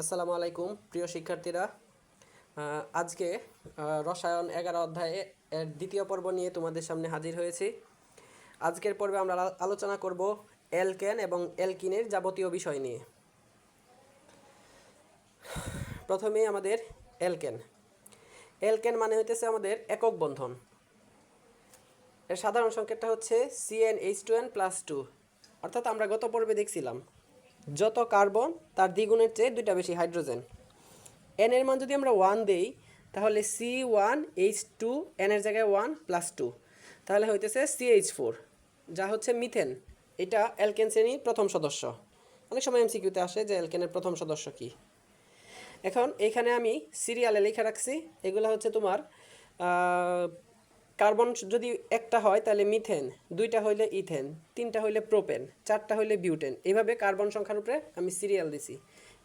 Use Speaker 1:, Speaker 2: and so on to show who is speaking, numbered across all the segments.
Speaker 1: আসসালামু আলাইকুম প্রিয় শিক্ষার্থীরা। আজকে রসায়ন 11 অধ্যায়ে এর দ্বিতীয় পর্ব নিয়ে তোমাদের সামনে হাজির হয়েছি। আজকের পর্বে আমরা আলোচনা করব অ্যালকেন এবং অ্যালকিনের যাবতীয় বিষয় নিয়ে। প্রথমেই আমাদের অ্যালকেন। অ্যালকেন মানে হইতেছে আমাদের একক বন্ধন। এর সাধারণ সংকেতটা হচ্ছে CnH2n+2। অর্থাৎ আমরা গত পর্বে দেখছিলাম যত কার্বন তার দ্বিগুণের চেয়ে দুইটা বেশি হাইড্রোজেন। এন এর মান যদি আমরা 1 দেই তাহলে C1H2 এন এর জায়গায় 1+2, তাহলে হইতেছে CH4, যা হচ্ছে মিথেন। এটা অ্যালকেন শ্রেণীর প্রথম সদস্য। অনেক সময় এমসিকিউতে আসে যে অ্যালকেনের প্রথম সদস্য কি। এখন এইখানে আমি সিরিয়ালে লিখে রাখছি, এগুলো হচ্ছে তোমার কার্বন যদি একটা হয় তাহলে মিথেন, দুইটা হইলে ইথেন, তিনটা হইলে প্রোপেন, চারটা হইলে বিউটেন। এইভাবে কার্বন সংখ্যার উপরে আমি সিরিয়াল দিছি: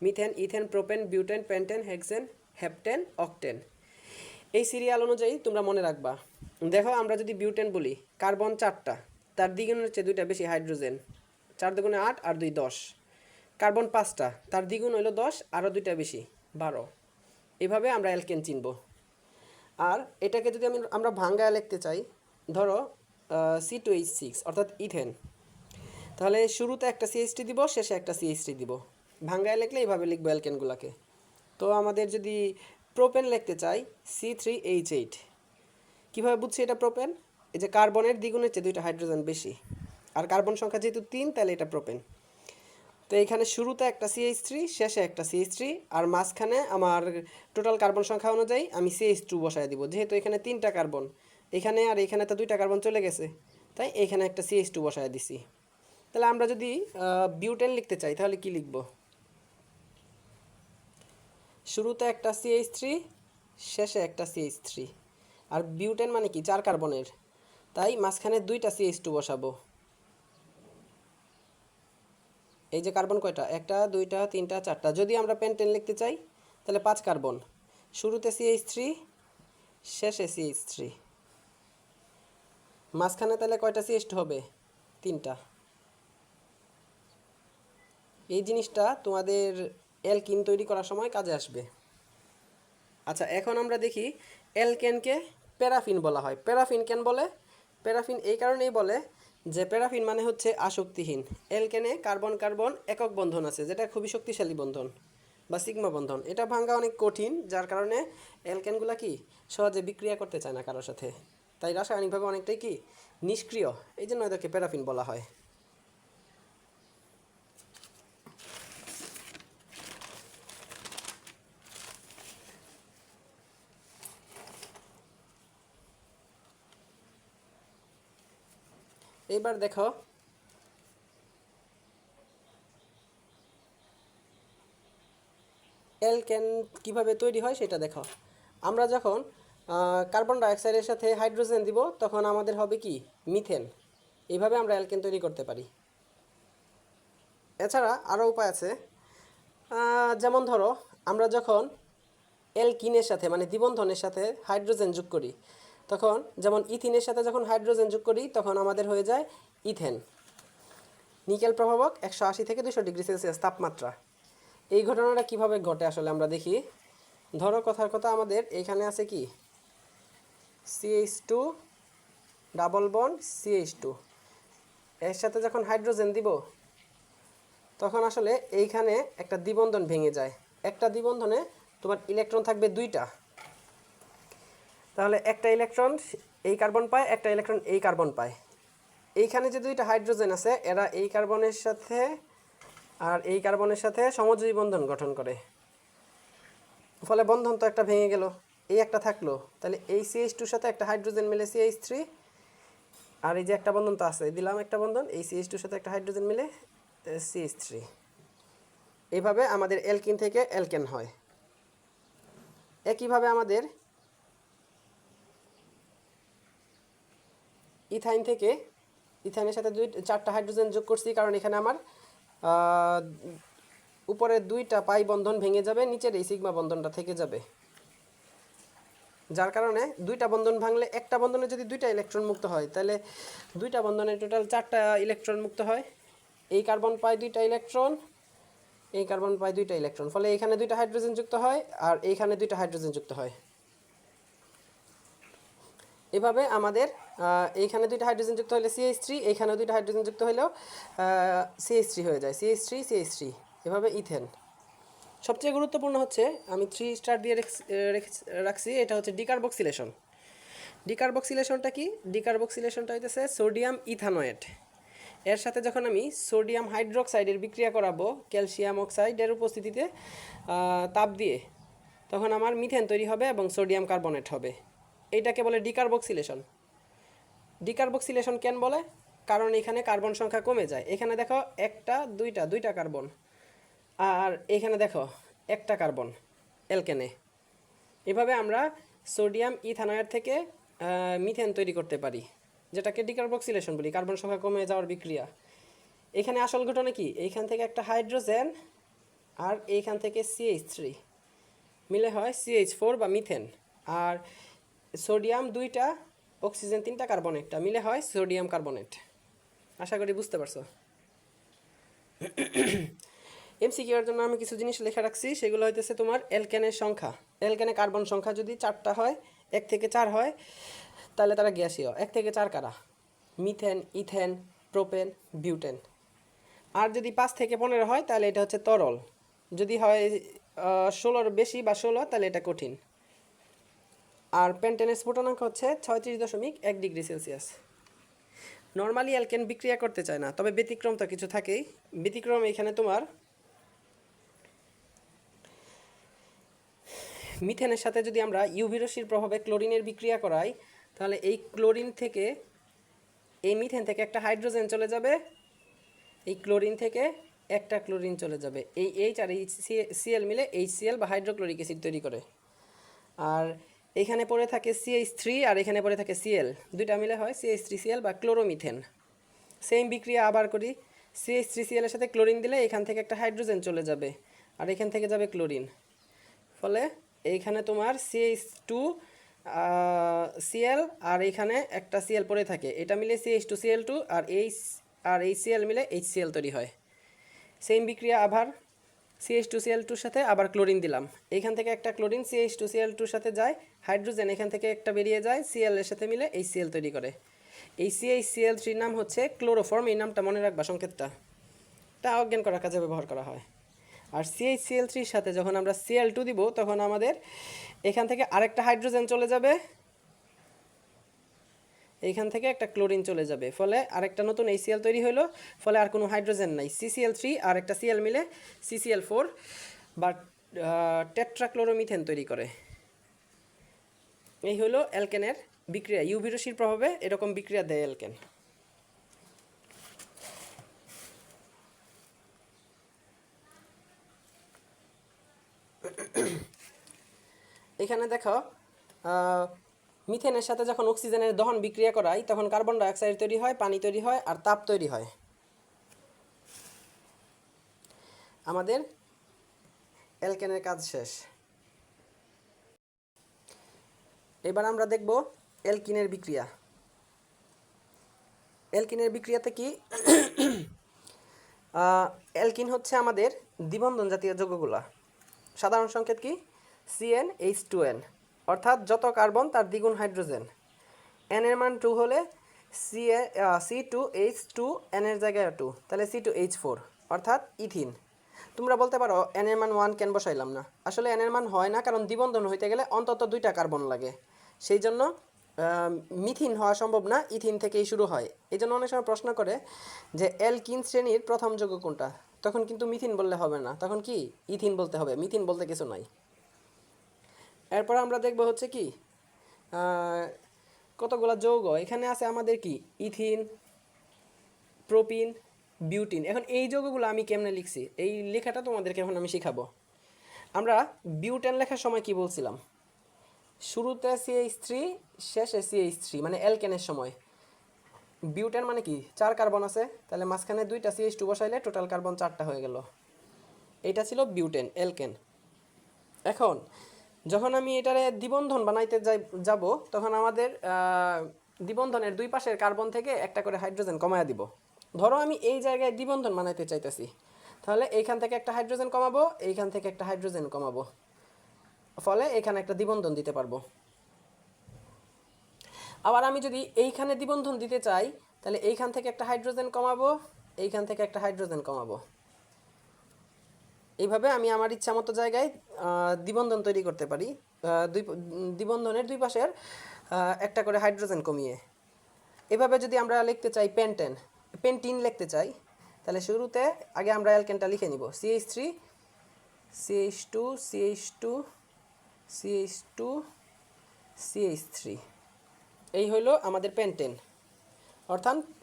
Speaker 1: methane, ethane, propane, butane, pentane, hexane, heptane, octane. এই সিরিয়াল অনুযায়ী তোমরা মনে রাখবা। দেখো, আমরা যদি বিউটেন বলি, কার্বন 4টা, তার দ্বিগুণের চেয়ে দুইটা বেশি হাইড্রোজেন, 4 দুগুণে 8 আর 2 10। কার্বন 5টা, তার দ্বিগুণ হইল 10, আরও দুইটা বেশি 12। এভাবে আমরা অ্যালকেন চিনব। আর এটাকে যদি আমরা ভাঙ্গায় লিখতে চাই, ধরো C2H6 অর্থাৎ ইথেন, তাহলে শুরুতে একটা CH3 দিব, শেষে একটা CH3 দিব। ভাঙ্গায় লিখলে এইভাবে লিখবো অ্যালকেনগুলোকে। তো আমাদের যদি প্রোপেন লিখতে চাই, C3H8। কীভাবে বুঝছি এটা প্রোপেন? এই যে কার্বনের দ্বিগুণের চেয়ে দুইটা হাইড্রোজেন বেশি, আর কার্বন সংখ্যা যেহেতু 3, তাহলে এটা প্রোপেন। তো এইখানে শুরুতে একটা CH3, শেষে একটা CH3, আর মাঝখানে আমার টোটাল কার্বন সংখ্যা অনুযায়ী আমি CH2 বসায় দিব। যেহেতু এখানে 3টা কার্বন, এখানে আর এখানে তো 2টা কার্বন চলে গেছে, তাই এখানে একটা CH2 বসায় দিছি। তাহলে আমরা যদি বিউটেন লিখতে চাই তাহলে কি লিখব? শুরুতে একটা CH3, শেষে একটা CH3। আর বিউটেন মানে কি? 4 কার্বনের, তাই মাঝখানে 2টা CH2 বসাবো। এই যে কার্বন কয়টা? 1টা, 2টা, 3টা, 4টা। যদি আমরা পেন্টেন লিখতে চাই তাহলে 5 কার্বন, শুরুতে CH3, শেষে CH3। মাঝখানে তাহলে কয়টা CH2 হবে? 3টা। এই জিনিসটা তোমাদের অ্যালকিন তৈরি করার সময় কাজে আসবে। আচ্ছা, এখন আমরা দেখি অ্যালকেনকে প্যারাফিন বলা হয়। প্যারাফিন কেন বলে? প্যারাফিন এই কারণেই বলে যে প্যারাফিন মানে হচ্ছে আসক্তিহীন। অ্যালকেনে কার্বন কার্বন একক বন্ধন আছে, যেটা খুবই শক্তিশালী বন্ধন বা সিগমা বন্ধন। এটা ভাঙা অনেক কঠিন, যার কারণে অ্যালকেনগুলো কি সহজে বিক্রিয়া করতে চায় না কারোর সাথে, তাই রাসায়নিকভাবে অনেকটাই কি নিষ্ক্রিয়। এই জন্য এদেরকে প্যারাফিন বলা হয়। এইবার দেখো অ্যালকেন কিভাবে তৈরি হয় সেটা দেখো। আমরা যখন কার্বন ডাইঅক্সাইডের সাথে হাইড্রোজেন দিব, তখন আমাদের হবে কি? মিথেন। এইভাবে আমরা অ্যালকেন তৈরি করতে পারি। এছাড়া আরও উপায় আছে। যেমন ধরো, আমরা যখন অ্যালকিনের সাথে মানে দ্বিবন্ধনের সাথে হাইড্রোজেন যোগ করি, তখন যেমন ইথিনের সাথে যখন হাইড্রোজেন যোগ করি, তখন আমাদের হয়ে যায় ইথেন। নিকেল প্রভাবক 180 থেকে 200 ডিগ্রি সেলসিয়াস তাপমাত্রা। এই ঘটনাটা কিভাবে ঘটে আসলে আমরা দেখি। ধরো, কথার কথা, আমাদের এইখানে আছে কি CH2 ডাবল বন্ড CH2, এর সাথে যখন হাইড্রোজেন দিব, তখন আসলে এইখানে একটা দ্বিবন্ধন ভেঙে যায়। একটা দ্বিবন্ধনে তোমার ইলেকট্রন থাকবে 2টা, তাহলে একটা ইলেকট্রন এই কার্বন পায়, একটা ইলেকট্রন এই কার্বন পায়। এইখানে যে 2টা হাইড্রোজেন আছে, এরা এই কার্বনের সাথে আর এই কার্বনের সাথে সমযোজী বন্ধন গঠন করে। ফলে বন্ধন তো একটা ভেঙে গেল, এই একটা থাকলো, তাহলে এই CH2 সাথে একটা হাইড্রোজেন মিলে CH3, আর এই যে একটা বন্ধন তো আছে, দিলাম একটা বন্ধন, এই CH2 সাথে একটা হাইড্রোজেন মিলে CH3। এইভাবে আমাদের অ্যালকিন থেকে অ্যালকেন হয়। একইভাবে আমাদের ইথাইন থেকে, ইথাইনের সাথে 4টা হাইড্রোজেন যোগ করছি, কারণ এখানে আমার উপরের 2টা পাই বন্ধন ভেঙে যাবে, নিচের এই সিগমা বন্ধনটা থেকে যাবে। যার কারণে 2টা বন্ধন ভাঙলে, একটা বন্ধনে যদি 2টা ইলেকট্রন মুক্ত হয়, তাহলে 2টা বন্ধনে টোটাল 4টা ইলেকট্রন মুক্ত হয়। এই কার্বন পায় 2টা ইলেকট্রন, এই কার্বন পায় দুইটা ইলেকট্রন, ফলে এখানে দুইটা হাইড্রোজেন যুক্ত হয় আর এইখানে দুইটা হাইড্রোজেন যুক্ত হয়। এভাবে আমাদের এইখানে দুইটা হাইড্রোজেন যুক্ত হলে CH3, এইখানেও দুইটা হাইড্রোজেন যুক্ত হলেও CH3 হয়ে যায়, CH3 এভাবে ইথেন। সবচেয়ে গুরুত্বপূর্ণ হচ্ছে, আমি 3 স্টার দিয়ে রাখছি, এটা হচ্ছে ডিকার্বক্সিলেশন। ডিকার্বক্সিলেশনটা কি? ডিকার্বক্সিলেশনটা হইতেছে সোডিয়াম ইথানয়েট এর সাথে যখন আমি সোডিয়াম হাইড্রোক্সাইডের বিক্রিয়া করাবো ক্যালসিয়াম অক্সাইডের উপস্থিতিতে তাপ দিয়ে, তখন আমার মিথেন তৈরি হবে এবং সোডিয়াম কার্বনেট হবে। এইটাকে বলে ডিকার্বক্সিলেশন। ডিকার্বক্সিলেশন কেন বলে? কারণ এখানে কার্বন সংখ্যা কমে যায়। এখানে দেখো দুইটা কার্বন, আর এখানে দেখো একটা কার্বন অ্যালকেনে। এভাবে আমরা সোডিয়াম ইথানয়েড থেকে মিথেন তৈরি করতে পারি, যেটাকে ডিকার্বক্সিলেশন বলি, কার্বন সংখ্যা কমে যাওয়ার বিক্রিয়া। এখানে আসল ঘটনা কি? এইখান থেকে একটা হাইড্রোজেন আর এইখান থেকে CH3 মিলে হয় CH4 বা মিথেন, আর সোডিয়াম দুইটা, অক্সিজেন তিনটা, কার্বন একটা, মিলে হয় সোডিয়াম কার্বনেট। আশা করি বুঝতে পারছো। MCQ এর জন্য আমি কিছু জিনিস লেখা রাখছি, সেগুলো হইতেছে তোমার অ্যালকেনের সংখ্যা। অ্যালকেনে কার্বন সংখ্যা যদি 4টা হয়, 1 থেকে 4 হয়, তাহলে তারা গ্যাসীয়। 1 থেকে 4 কারা? Methane, ethane, propane, butane. আর যদি 5 থেকে 15 হয় তাহলে এটা হচ্ছে তরল। যদি হয় 16-র বেশি বা 16, তাহলে এটা কঠিন। আর পেন্টেনের স্ফুটনাঙ্ক হচ্ছে 36.1 ডিগ্রি সেলসিয়াস। নর্মালি অ্যালকেন বিক্রিয়া করতে চায় না, তবে ব্যতিক্রম তো কিছু থাকেই। ব্যতিক্রম এখানে তোমার মিথেনের সাথে যদি আমরা ইউভি রশ্মির প্রভাবে ক্লোরিনের বিক্রিয়া করাই, তাহলে এই ক্লোরিন থেকে, এই মিথেন থেকে একটা হাইড্রোজেন চলে যাবে, এই ক্লোরিন থেকে একটা ক্লোরিন চলে যাবে। এই এইচ আর এই সিএল মিলে HCl বা হাইড্রোক্লোরিক অ্যাসিড তৈরি করে। আর এখানে পড়ে থাকে CH3 আর এখানে পড়ে থাকে Cl, দুইটা মিলে হয় CH3Cl বা ক্লোরোমিথেন। সেম বিক্রিয়া আবার করি, CH3Cl এর সাথে ক্লোরিন দিলে এখান থেকে একটা হাইড্রোজেন চলে যাবে আর এখান থেকে যাবে ক্লোরিন, ফলে এইখানে তোমার CH2Cl আর এইখানে একটা Cl পড়ে থাকে, এটা মিলে CH2Cl2 আর এই Cl মিলে HCl তৈরি হয়। সেম বিক্রিয়া আবার CH2Cl2 সাথে আবার ক্লোরিন দিলাম, এইখান থেকে একটা ক্লোরিন CH2Cl2 সাথে যায়, হাইড্রোজেন এখান থেকে একটা বেরিয়ে যায়, Cl এর সাথে মিলে HCl তৈরি করে। এই CH3 নাম হচ্ছে ক্লোরোফর্ম। এই নামটা মনে রাখবা, সংকেতটা, এটা অজ্ঞান করার কাজে ব্যবহার করা হয়। আর CH3 সাথে যখন আমরা Cl2 দিব, তখন আমাদের এখান থেকে আরেকটা হাইড্রোজেন চলে যাবে, এইখান থেকে একটা ক্লোরিন চলে যাবে, ফলে আরেকটা নতুন HCl তৈরি হলো, ফলে আর কোনো হাইড্রোজেন নাই। CCl3 আর একটা Cl মিলে CCl4 বা টেট্রাক্লোরোমিথেন তৈরি করে। এই হলো অ্যালকেনের বিক্রিয়া। ইউভি রশ্মির প্রভাবে এরকম বিক্রিয়া দেয় অ্যালকেন। এখানে দেখো, মিথেনের সাথে যখন অক্সিজেনের দহন বিক্রিয়া করাই, তখন কার্বন ডাইঅক্সাইড তৈরি হয়, পানি তৈরি হয় আর তাপ তৈরি হয়। আমাদের অ্যালকেনের কাজ শেষ। এবার আমরা দেখব অ্যালকিনের বিক্রিয়া। অ্যালকিনের বিক্রিয়াতে কি? অ্যালকিন হচ্ছে আমাদের দ্বিবন্ধন জাতীয় যৌগগুলা। সাধারণ সংকেত কি? CnH2n, অর্থাৎ যত কার্বন তার দ্বিগুণ হাইড্রোজেন। n এর মান 2 হলে C2H2, n এর জায়গায় 2, তাহলে C2H4, অর্থাৎ ইথিন। তোমরা বলতে পারো n এর মান 1 কেন বসাইলাম না? আসলে n এর মান হয় না, কারণ দ্বিবন্ধন হইতে গেলে অন্তত 2টা কার্বন লাগে। সেই জন্য মিথিন হওয়া সম্ভব না, ইথিন থেকেই শুরু হয়। এই জন্য অনেক সময় প্রশ্ন করে যে অ্যালকিন শ্রেণীর প্রথম যৌগ কোনটা, তখন কিন্তু মিথিন বললে হবে না, তখন কি ইথিন বলতে হবে, মিথিন বলতে কিছু নাই। এরপর আমরা দেখব হচ্ছে কি কতগুলা যৌগ এখানে আছে আমাদের, কি ইথিন, প্রোপিন, বিউটিন। এখন এই যৌগগুলো আমি কেমনে লিখছি, এই লেখাটা তোমাদেরকে এখন আমি শিখাবো। আমরা বিউটেন লেখার সময় কি বলছিলাম? শুরুতে CH3, শেষে CH3, মানে অ্যালকেনের সময়। বিউটেন মানে কি? 4 কার্বন আছে, তাহলে মাঝখানে 2টা CH2 বসাইলে টোটাল কার্বন 4টা হয়ে গেল। এটা ছিল বিউটেন, অ্যালকেন। এখন যখন আমি এটারে দ্বিবন্ধন বানাইতে যাব, তখন আমাদের দ্বিবন্ধনের দুই পাশের কার্বন থেকে একটা করে হাইড্রোজেন কমায়া দিব। ধরো আমি এই জায়গায় দ্বিবন্ধন বানাইতে চাইতেছি, তাহলে এইখান থেকে একটা হাইড্রোজেন কমাবো, এইখান থেকে একটা হাইড্রোজেন কমাবো, ফলে এখানে একটা দ্বিবন্ধন দিতে পারবো। আবার আমি যদি এইখানে দ্বিবন্ধন দিতে চাই, তাহলে এইখান থেকে একটা হাইড্রোজেন কমাবো, এইখান থেকে একটা হাইড্রোজেন কমাবো। এইভাবে আমি আমার ইচ্ছা মতো জায়গায় দ্বিবন্ধন তৈরি করতে পারি, দ্বিবন্ধনের দুই পাশের একটা করে হাইড্রোজেন কমিয়ে। এভাবে যদি আমরা লিখতে চাই পেন্টিন লিখতে চাই, তাহলে শুরুতে আগে আমরা অ্যালকেনটা লিখে নিব, CH3 CH2 CH2 CH2 CH3, এই হইলো আমাদের পেন্টেন,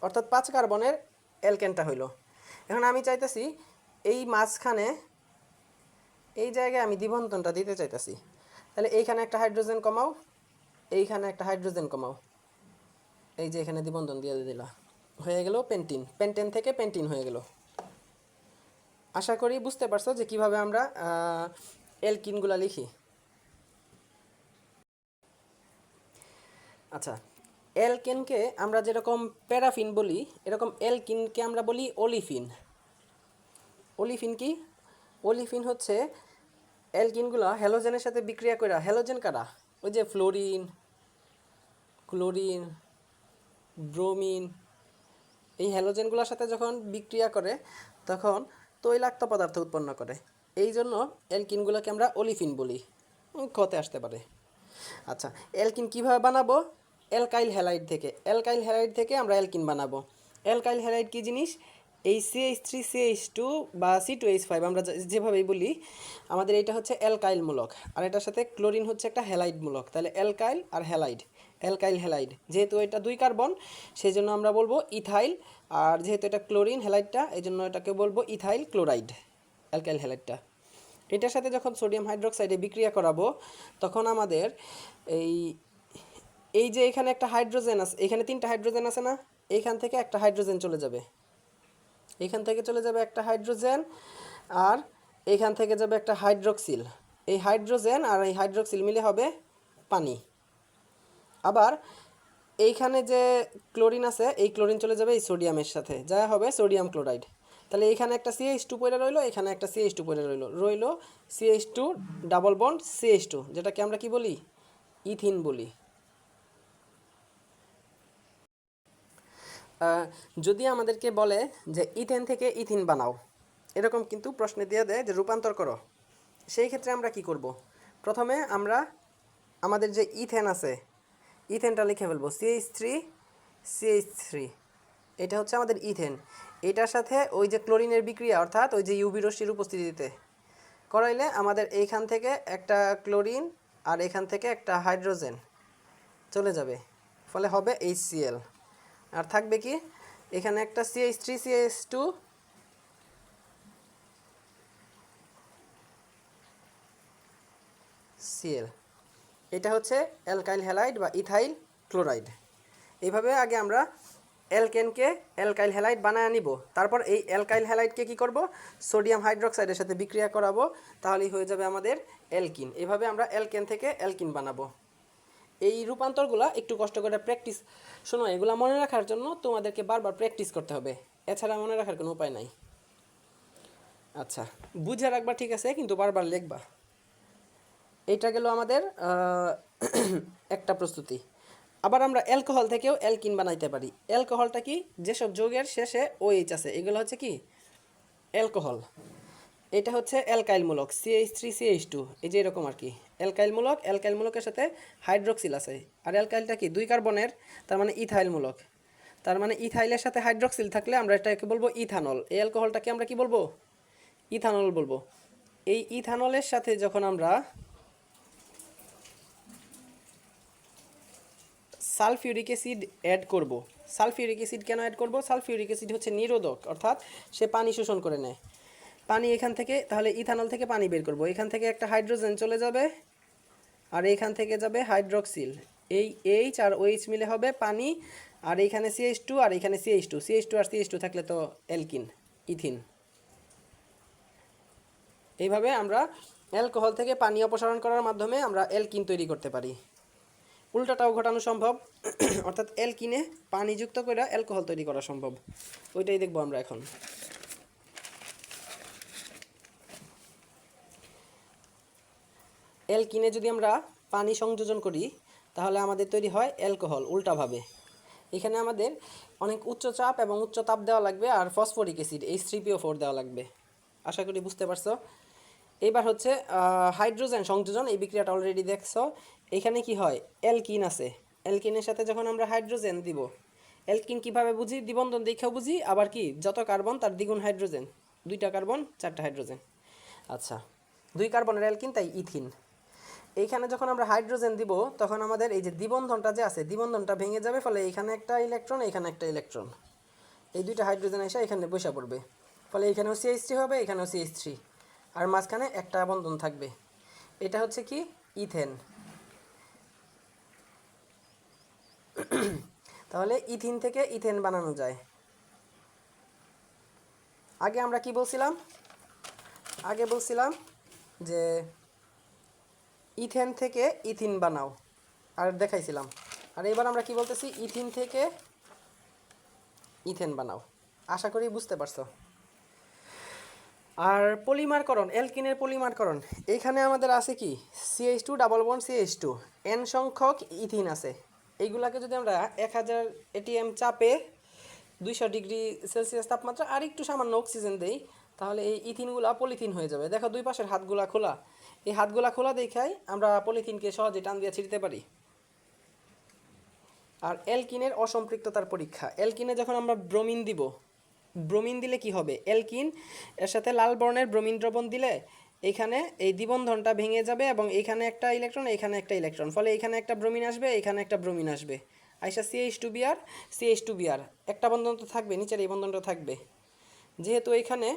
Speaker 1: অর্থাৎ 5 কার্বনের অ্যালকেনটা হইলো। এখন আমি চাইতেছি এই মাঝখানে এই জায়গায় আমি দ্বিবন্ধনটা দিতে চাইতেছি, তাহলে এইখানে একটা হাইড্রোজেন কমাও, এইখানে একটা হাইড্রোজেন কমাও, এই যে এখানে দ্বিবন্ধন দিয়ে দিলা, হয়ে গেল পেন্টেন থেকে পেন্টিন হয়ে গেল। আশা করি বুঝতে পারছো যে কিভাবে আমরা অ্যালকিনগুলো লিখি। আচ্ছা, অ্যালকেনকে আমরা যেরকম প্যারাফিন বলি, এরকম অ্যালকিনকে আমরা বলি ওলিফিন। ওলিফিন কি? ওলিফিন হচ্ছে অ্যালকিনগুলো হ্যালোজেনের সাথে বিক্রিয়া করে, হ্যালোজেন কারা? ওই যে ফ্লোরিন, ক্লোরিন, ব্রোমিন, এই হ্যালোজেনগুলোর সাথে যখন বিক্রিয়া করে তখন তৈলাক্ত পদার্থ উৎপন্ন করে। এই জন্য অ্যালকিনগুলোকে আমরা ওলিফিন বলি, ক্ষতে আসতে পারে। আচ্ছা, অ্যালকিন কীভাবে বানাবো? অ্যালকাইল হ্যালাইড থেকে আমরা অ্যালকিন বানাবো। অ্যালকাইল হ্যালাইড কী জিনিস? এই CH3 CH2 বা C2H5 আমরা যেভাবেই বলি, আমাদের এটা হচ্ছে অ্যালকাইল মূলক, আর এটার সাথে ক্লোরিন হচ্ছে একটা হ্যালাইড মূলক। তাহলে অ্যালকাইল আর অ্যালকাইল হ্যালাইড, যেহেতু এটা 2 কার্বন সেই জন্য আমরা বলবো ইথাইল, আর যেহেতু এটা ক্লোরিন হ্যালাইডটা এই জন্য এটাকে বলবো ইথাইল ক্লোরাইড, অ্যালকাইল হ্যালাইডটা। এটার সাথে যখন সোডিয়াম হাইড্রোক্সাইডে বিক্রিয়া করাবো তখন আমাদের এই যে এখানে একটা হাইড্রোজেন আছে, এখানে 3টা হাইড্রোজেন আছে না, এইখান থেকে একটা হাইড্রোজেন চলে যাবে, এইখান থেকে চলে যাবে একটা হাইড্রোজেন, আর এইখান থেকে যাবে একটা হাইড্রোক্সিল। এই হাইড্রোজেন আর এই হাইড্রোক্সিল মিলে হবে পানি। আবার এইখানে যে ক্লোরিন আছে, এই ক্লোরিন চলে যাবে এই সোডিয়ামের সাথে, যা হবে সোডিয়াম ক্লোরাইড। তাহলে এইখানে একটা CH2 পড়ে রইলো, এখানে একটা CH2 পড়ে রইলো CH2 ডাবল বন্ড CH2, যেটাকে আমরা কি বলি? ইথিন বলি। যদি আমাদেরকে বলে যে ইথেন থেকে ইথিন বানাও, এরকম কিন্তু প্রশ্নে দিয়ে দেয় যে রূপান্তর করো, সেই ক্ষেত্রে আমরা কি করব? প্রথমে আমরা আমাদের যে ইথেন আছে, ইথেনটা লিখে ফেলবো CH3 এটা হচ্ছে আমাদের ইথেন। এটার সাথে ওই যে ক্লোরিনের বিক্রিয়া, অর্থাৎ ওই যে ইউভি রশ্মির উপস্থিতিতে করাইলে আমাদের এইখান থেকে একটা ক্লোরিন আর এখান থেকে একটা হাইড্রোজেন চলে যাবে, ফলে হবে HCl। আর থাকবে কি? এখানে একটা CH3 CH2 Cl, এটা হচ্ছে অ্যালকাইল হ্যালাইড বা ইথাইল ক্লোরাইড। এইভাবে আগে আমরা অ্যালকেনকে অ্যালকাইল হ্যালাইড বানায় নিব, তারপর এই অ্যালকাইল হ্যালাইডকে কি করব? সোডিয়াম হাইড্রোক্সাইডের সাথে বিক্রিয়া করাবো, তাহলেই হয়ে যাবে আমাদের অ্যালকিন। এভাবে আমরা অ্যালকেন থেকে অ্যালকিন বানাবো। এই রূপান্তরগুলো একটু কষ্ট করে প্র্যাকটিস, শোনো, এগুলো মনে রাখার জন্য তোমাদেরকে বারবার প্র্যাকটিস করতে হবে, এছাড়া মনে রাখার কোনো উপায় নাই। আচ্ছা, বুঝে রাখবা ঠিক আছে, কিন্তু বারবার লিখবা। এইটা গেল আমাদের একটা প্রস্তুতি। আবার আমরা অ্যালকোহল থেকেও অ্যালকিন বানাইতে পারি। অ্যালকোহলটা কি? যেসব যৌগের শেষে OH আছে এগুলো হচ্ছে কি? অ্যালকোহল। এটা হচ্ছে অ্যালকাইলমূলক CH3 CH2, এই যে এরকম আর কি অ্যালকাইলমূলক। অ্যালকাইলমূলকের সাথে হাইড্রোক্সিল আছে, আর অ্যালকাইলটা কি? 2 কার্বনের, তার মানে ইথাইলমূলক। তার মানে ইথাইলের সাথে হাইড্রোক্সিল থাকলে আমরা এটাকে বলবো ইথানল। এই অ্যালকোহলটাকে আমরা কি বলবো? ইথানল বলবো। এই ইথানলের সাথে যখন আমরা সালফিউরিক অ্যাসিড অ্যাড করব, সালফিউরিক অ্যাসিড কেন অ্যাড করব? সালফিউরিক অ্যাসিড হচ্ছে নিরোধক, অর্থাৎ সে পানি শোষণ করে নেয়। পানি এখান থেকে, তাহলে ইথানল থেকে পানি বের করব, এখান থেকে একটা হাইড্রোজেন চলে যাবে, আর এইখান থেকে যাবে হাইড্রোক্সিল, এই H আর OH মিলে হবে পানি, আর এইখানে CH2 আর এইখানে CH2 আর CH2 থাকলে তো অ্যালকিন, ইথিন। এইভাবে আমরা অ্যালকোহল থেকে পানি অপসারণ করার মাধ্যমে আমরা অ্যালকিন তৈরি করতে পারি। উল্টাটাও ঘটানো সম্ভব, অর্থাৎ অ্যালকিনে পানি যুক্ত করে অ্যালকোহল তৈরি করা সম্ভব। ওইটাই দেখবো আমরা এখন। অ্যালকিনে যদি আমরা পানি সংযোজন করি তাহলে আমাদের তৈরি হয় অ্যালকোহল উল্টাভাবে। এখানে আমাদের অনেক উচ্চ চাপ এবং উচ্চ তাপ দেওয়া লাগবে আর ফসফরিক অ্যাসিড H3PO4 দেওয়া লাগবে। আশা করি বুঝতে পারছো। এবার হচ্ছে হাইড্রোজেন সংযোজন, এই বিক্রিয়াটা অলরেডি দেখছো। এখানে কি হয়, অ্যালকিন আছে, অ্যালকিনের সাথে যখন আমরা হাইড্রোজেন দিব, অ্যালকিন কিভাবে বুঝি, দ্বিবন্ধন দেখেও বুঝি, আবার কি যত কার্বন তার দ্বিগুণ হাইড্রোজেন, 2টা কার্বন 4টা হাইড্রোজেন। আচ্ছা, 2 কার্বনের অ্যালকিন, তাই ইথিন। এইখানে যখন আমরা হাইড্রোজেন দিব তখন আমাদের এই যে দ্বিবন্ধনটা যে আছে, দ্বিবন্ধনটা ভেঙে যাবে, ফলে এখানে একটা ইলেকট্রন, এখানে একটা ইলেকট্রন, এই 2টা হাইড্রোজেন এসে এখানে বসে পড়বে, ফলে এখানেও CH3 হবে, এখানেও CH3, আর মাঝখানে একটা বন্ধন থাকবে। এটা হচ্ছে কি, ইথেন। তাহলে ইথিন থেকে ইথেন বানানো যায়। আগে আমরা কি বলছিলাম, আগে বলছিলাম যে ইথেন থেকে ইথিন বানাও, আর দেখাইছিলাম। আর এবার আমরা কি বলতেছি, ইথিন থেকে ইথেন বানাও। আশা করি বুঝতে পারছো। আর পলিমারকরণ, অ্যালকিনের পলিমারকরণ, এইখানে আমাদের আছে কি, CH2 double bond CH2, N সংখ্যক ইথিন আছে। এইগুলাকে যদি আমরা 1000 ATM চাপে 200 ডিগ্রি সেলসিয়াস তাপমাত্রা আর একটু সামান্য অক্সিজেন দেই, তাহলে এই ইথিনগুলা পলিথিন হয়ে যাবে। দেখো দুই পাশের হাতগুলা খোলা, এই হাতগুলা খোলা দেখাই আমরা পলিথিনকে সহজে টান দিয়ে ছিঁড়তে পারি। আর অ্যালকিনের অসম্পৃক্ততার পরীক্ষা, অ্যালকিনে যখন আমরা ব্রোমিন দিব, ব্রোমিন দিলে কি হবে, অ্যালকিন এর সাথে লাল বর্ণের ব্রোমিন দ্রবণ দিলে এখানে এই দ্বিবন্ধনটা ভেঙে যাবে এবং এখানে একটা ইলেকট্রন, এখানে একটা ইলেকট্রন, ফলে এখানে একটা ব্রোমিন আসবে, এখানে একটা ব্রোমিন আসবে, আইসা CH2Br CH2Br, একটা বন্ধন তো থাকবে, নিচের এই বন্ধনটা থাকবে। যেহেতু এখানে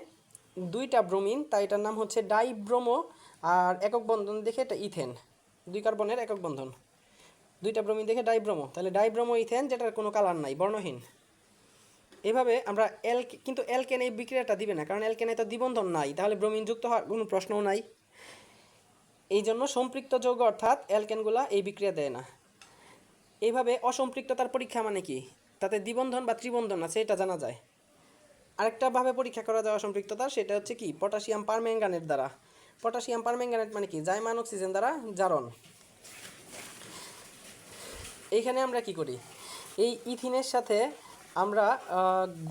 Speaker 1: 2টা ব্রোমিন, তাই এটার নাম হচ্ছে ডাইব্রোমো, আর একক বন্ধন দেখে এটা ইথেন, 2 কার্বনের একক বন্ধন, 2টা ব্রোমিন দেখে ডাইব্রোমো, তাহলে ডাইব্রোমো ইথেন, যেটার কোনো কালার নাই, বর্ণহীন। এভাবে আমরা কিন্তু অ্যালকেন এই বিক্রিয়াটা দিবে না, কারণ অ্যালকেনে তো দ্বিবন্ধন নাই, তাহলে ব্রোমিন যুক্ত হওয়ার কোনো প্রশ্নও নাই। এই জন্য সম্পৃক্ত যৌগ অর্থাৎ অ্যালকেনগুলা এই বিক্রিয়া দেয় না। এইভাবে অসম্পৃক্ততার পরীক্ষা মানে কি, তাতে দ্বিবন্ধন বা ত্রিবন্ধন আছে এটা জানা যায়। আরেকটা ভাবে পরীক্ষা করা যায় অসম্পৃক্ততা, সেটা হচ্ছে কি, পটাশিয়াম পারম্যাঙ্গানেট দ্বারা। পটাশিয়াম পারম্যাঙ্গানেট মানে কি, জাইমান অক্সিজেন দ্বারা জারণ। এইখানে আমরা কি করি, এই ইথিনের সাথে আমরা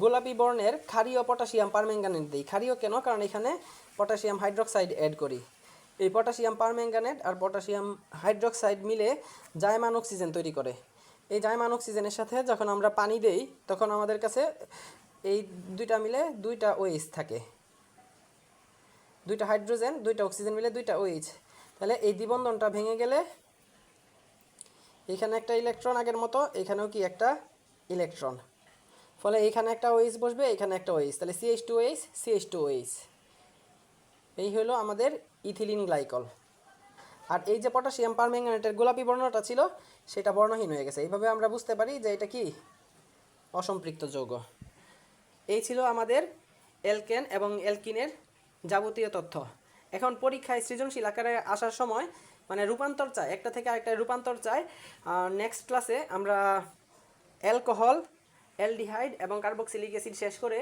Speaker 1: গোলাপি বর্ণের ক্ষারীয় পটাশিয়াম পারম্যাঙ্গানেট দিই। ক্ষারীয় কেন, কারণ এখানে পটাশিয়াম হাইড্রোক্সাইড অ্যাড করি। এই পটাশিয়াম পারম্যাঙ্গানেট আর পটাশিয়াম হাইড্রোক্সাইড মিলে জাইমান অক্সিজেন তৈরি করে। এই জাইমান অক্সিজেনের সাথে যখন আমরা পানি দেই তখন আমাদের কাছে এই 2টা মিলে 2টা OH থাকে, 2টা হাইড্রোজেন 2টা অক্সিজেন মিলে 2টা OH। তাহলে এই দ্বিবন্ধনটা ভেঙে গেলে এখানে একটা ইলেকট্রন আগের মতো, এখানেও কি একটা ইলেকট্রন, ফলে এখানে একটা OH বসবে, এখানে একটা OH, তাহলে CH2OH CH2OH। এই হলো আমাদের ইথিলিন গ্লাইকল। আর এই যে পটাশিয়াম পারম্যাঙ্গানেটের গোলাপি বর্ণটা ছিল সেটা বর্ণহীন হয়ে গেছে। এইভাবে আমরা বুঝতে পারি যে এটা কি, অসম্পৃক্ত যৌগ। এই ছিল আমাদের অ্যালকেন এবং অ্যালকিনের যাবতীয় তথ্য। এখন পরীক্ষায় সৃজনশীল আকারে আসার সময় মানে রূপান্তর চায়, একটা থেকে আরেকটা রূপান্তর চায়। নেক্সট ক্লাসে আমরা অ্যালকোহল, অ্যালডিহাইড এবং কার্বক্সিলিক অ্যাসিড শেষ করে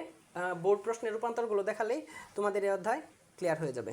Speaker 1: বোর্ড প্রশ্নের রূপান্তরগুলো দেখালেই তোমাদের এই অধ্যায় ক্লিয়ার হয়ে যাবে।